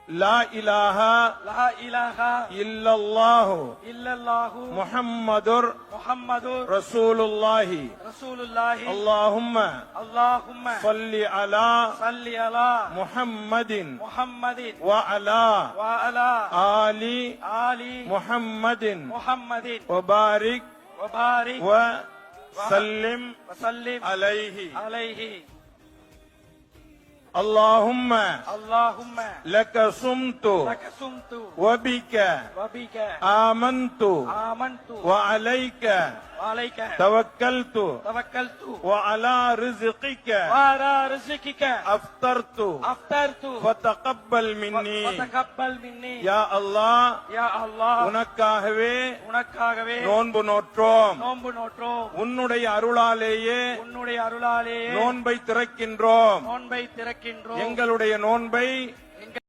லா இலாஹா லா இலாஹா இல்லல்லாஹு இல்லல்லாஹு முஹம்மதுர் முஹம்மதுர் ரசூலுல்லாஹி ரசூலுல்லாஹி அல்லாஹும்ம ஸல்லி அலா முஹம்மதின் வ அலா ஆலி முஹம்மதின் வ பாரிக் வ சல்லிம் அலைஹி. اللهم لك صمت وبك آمنت وعليك توكلت وعلى رزقك أفطرت فتقبل مني يا الله உனக்காகவே நோன்பு நோற்றோம். உன்னுடைய அருளாலேயே நோன்பை திறக்கின்றோம். எங்களுடைய நோன்பை